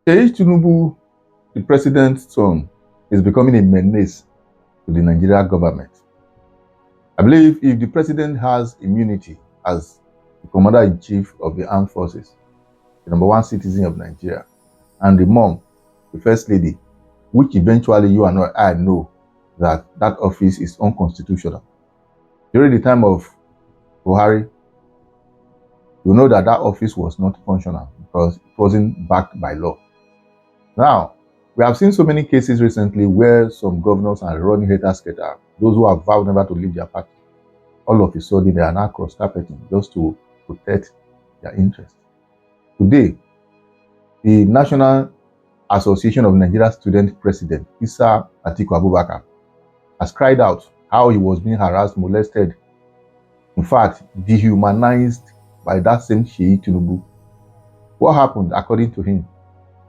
Seyi Tinubu, the president's son, is becoming a menace to the Nigerian government. I believe if the president has immunity as the commander-in-chief of the armed forces, the #1 citizen of Nigeria, and the mom, the first lady, which eventually you and I know that that office is unconstitutional. During the time of Buhari, you know that that office was not functional because it wasn't backed by law. Now, we have seen so many cases recently where some governors are running haters-scatter, those who have vowed never to leave their party. All of a sudden, they are now cross-carpeting just to protect their interests. Today, the National Association of Nigeria Student President, Isa Atiku's, has cried out how he was being harassed, molested, in fact, dehumanized by that same Seyi Tinubu. What happened, according to him?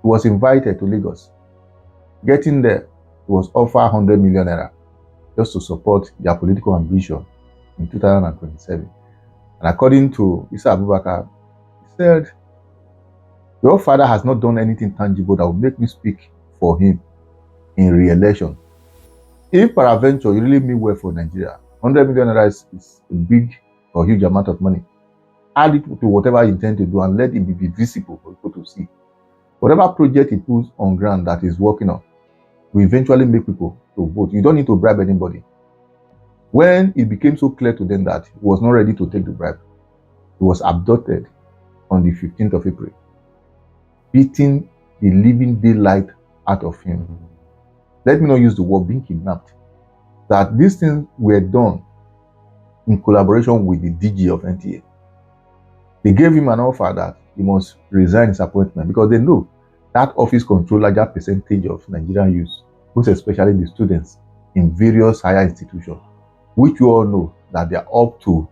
He was invited to Lagos. Getting there, he was offered 100 million naira just to support their political ambition in 2027. And according to Isa Abubakar, he said, "Your father has not done anything tangible that will make me speak for him in re-election. If peradventure you really mean well for Nigeria, 100 million naira is a big or huge amount of money. Add it to whatever you intend to do and let it be visible for people to see. Whatever project he puts on ground that is working on will eventually make people to vote. You don't need to bribe anybody." When it became so clear to them that he was not ready to take the bribe, he was abducted on the 15th of April, beating the living daylight out of him. Let me not use the word being kidnapped. That these things were done in collaboration with the DG of NTA. They gave him an offer that he must resign his appointment because they know that office controls a larger percentage of Nigerian youth, most especially the students in various higher institutions, which you all know that they are up to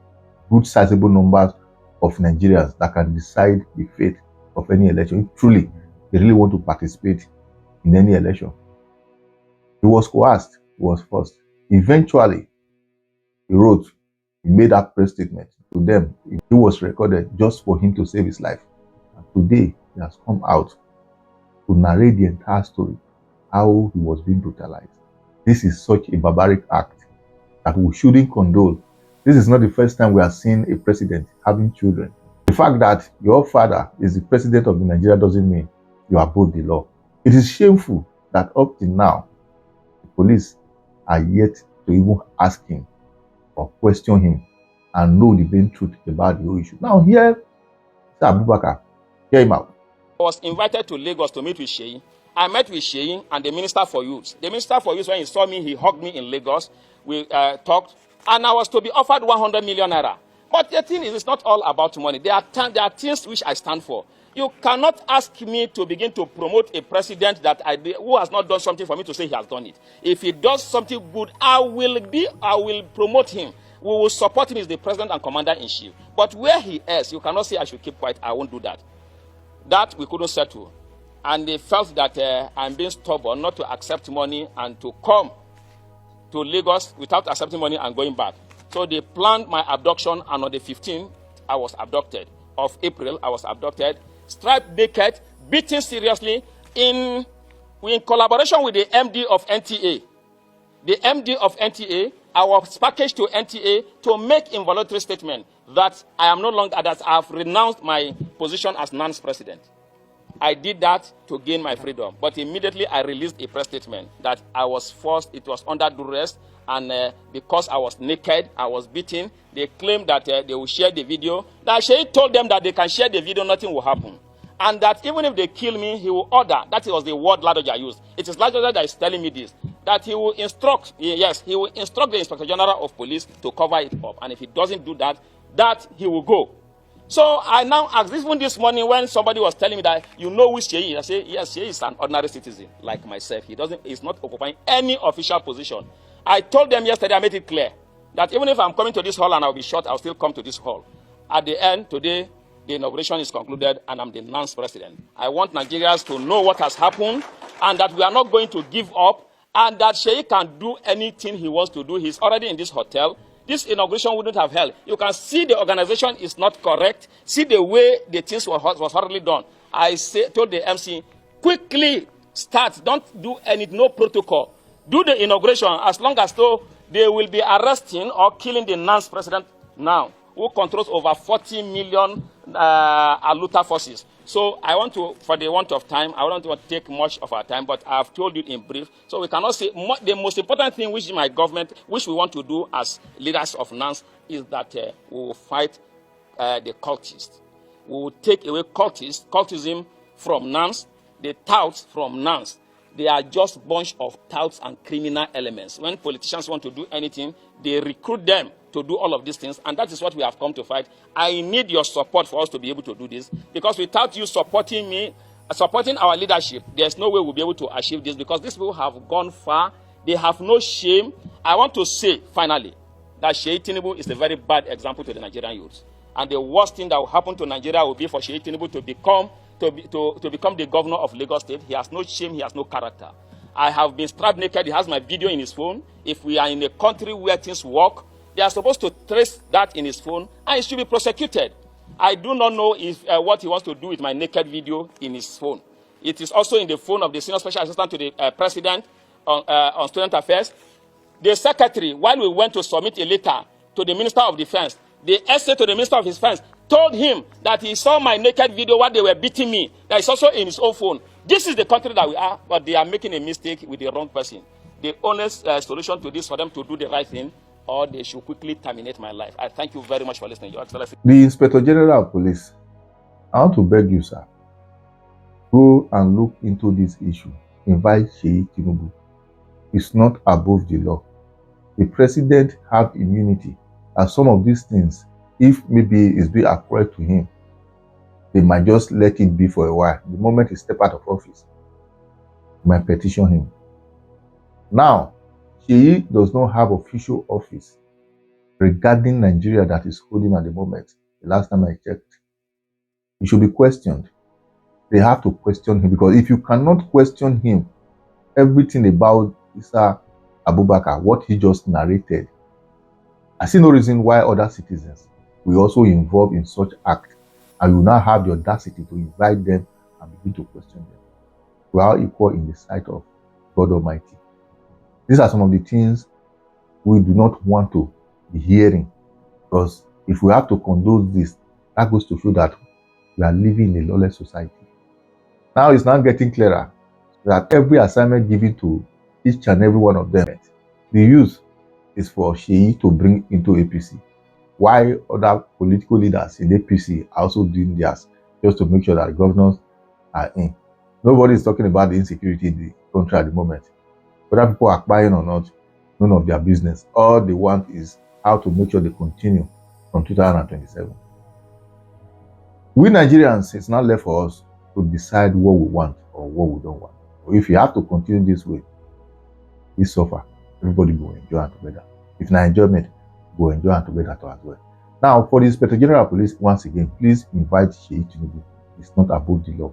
good sizable numbers of Nigerians that can decide the fate of any election. If truly they really want to participate in any election. He was coerced, he was forced. Eventually, he wrote, he made that press statement to them. It was recorded just for him to save his life. And today, he has come out to narrate the entire story, how he was being brutalized. This is such a barbaric act that we shouldn't condone. This is not the first time we are seeing a president having children. The fact that your father is the president of Nigeria doesn't mean you are above the law. It is shameful that up till now, the police are yet to even ask him or question him and know the plain truth about the whole issue. Now here, Mr. Abubakar, hear him out. I was invited to Lagos to meet with Seyi. I met with Seyi and the Minister for Youth. The Minister for Youth, when he saw me, he hugged me in Lagos. We talked, and I was to be offered 100 million naira. But the thing is, it's not all about money. There are things which I stand for. You cannot ask me to begin to promote a president who has not done something for me to say he has done it. If he does something good, I will promote him. We will support him as the president and commander-in-chief. But where he is, you cannot say I should keep quiet. I won't do that. That we couldn't settle. And they felt that I'm being stubborn not to accept money and to come to Lagos without accepting money and going back. So they planned my abduction, and on the 15th, I was abducted. Of April, I was abducted, stripped naked, beaten seriously in collaboration with the MD of NTA. The MD of NTA, I was packaged to NTA to make involuntary statement that I am no longer, that I have renounced my position as NANS president. I did that to gain my freedom, but immediately I released a press statement that I was forced, it was under duress, and because I was naked, I was beaten. They claimed that they will share the video. That Seyi told them that they can share the video, nothing will happen. And that even if they kill me, he will order, that was the word Ladoja used. It is Ladoja that is telling me this, that he will instruct, yes, he will instruct the Inspector General of Police to cover it up. And if he doesn't do that, that he will go. So I now asked, even this morning when somebody was telling me that, you know who Seyi is, I say, yes, Seyi is an ordinary citizen like myself. He's not occupying any official position. I told them yesterday, I made it clear, that even if I'm coming to this hall and I'll be shot, I'll still come to this hall. At the end, today, the inauguration is concluded and I'm the NANS president. I want Nigerians to know what has happened and that we are not going to give up and that Seyi can do anything he wants to do. He's already in this hotel. This inauguration wouldn't have held. You can see the organization is not correct. See the way the things was hardly done. I told the MC, quickly start. Don't do no protocol. Do the inauguration as long as though they will be arresting or killing the NANS president now, who controls over 40 million Aluta forces. So I want to, for the want of time, I don't want to take much of our time, but I've told you in brief. So we cannot say, the most important thing which my government, which we want to do as leaders of NANS, is that we will fight the cultists. We will take away cultism from NANS, the touts from NANS. They are just a bunch of touts and criminal elements. When politicians want to do anything, they recruit them to do all of these things, and that is what we have come to fight. I need your support for us to be able to do this, because without you supporting me, supporting our leadership, there's no way we'll be able to achieve this, because these people have gone far. They have no shame. I want to say, finally, that Seyi Tinubu is a very bad example to the Nigerian youths. And the worst thing that will happen to Nigeria will be for Seyi Tinubu to become the governor of Lagos State. He has no shame, he has no character. I have been strapped naked, he has my video in his phone. If we are in a country where things work, they are supposed to trace that in his phone, and he should be prosecuted. I do not know if what he wants to do with my naked video in his phone. It is also in the phone of the Senior Special Assistant to the President on Student Affairs. The secretary, while we went to submit a letter to the Minister of Defense, the essay to the Minister of Defense told him that he saw my naked video while they were beating me, that is also in his own phone. This is the country that we are, but they are making a mistake with the wrong person. The honest solution to this for them to do the right thing, or they should quickly terminate my life. I thank you very much for listening, Your Excellency. The Inspector General of Police, I want to beg you, sir, go and look into this issue. Invite Seyi Tinubu. It's not above the law. The president have immunity, and some of these things, if maybe it's being applied to him, they might just let it be for a while. The moment he step out of office, they might petition him. Now, Seyi does not have official office regarding Nigeria that is holding at the moment. The last time I checked, he should be questioned. They have to question him, because if you cannot question him, everything about Isa Abubakar, what he just narrated, I see no reason why other citizens will also involve in such act, and you now have the audacity to invite them and begin to question them. We are equal in the sight of God Almighty. These are some of the things we do not want to be hearing, because if we have to condone this, that goes to show that we are living in a lawless society. Now it's now getting clearer that every assignment given to each and every one of them, the use is for Seyi to bring into APC. Why other political leaders in APC are also doing theirs, just to make sure that governors are in. Nobody is talking about the insecurity in the country at the moment. Whether people are buying or not, none of their business. All they want is how to make sure they continue from 2027. We Nigerians, it's not left for us to decide what we want or what we don't want. If you have to continue this way, we suffer. Everybody will enjoy it together. If not enjoyment, go enjoy it together as well. Now, for the Inspector General of Police, once again, please invite Seyi Tinubu. It's not above the law.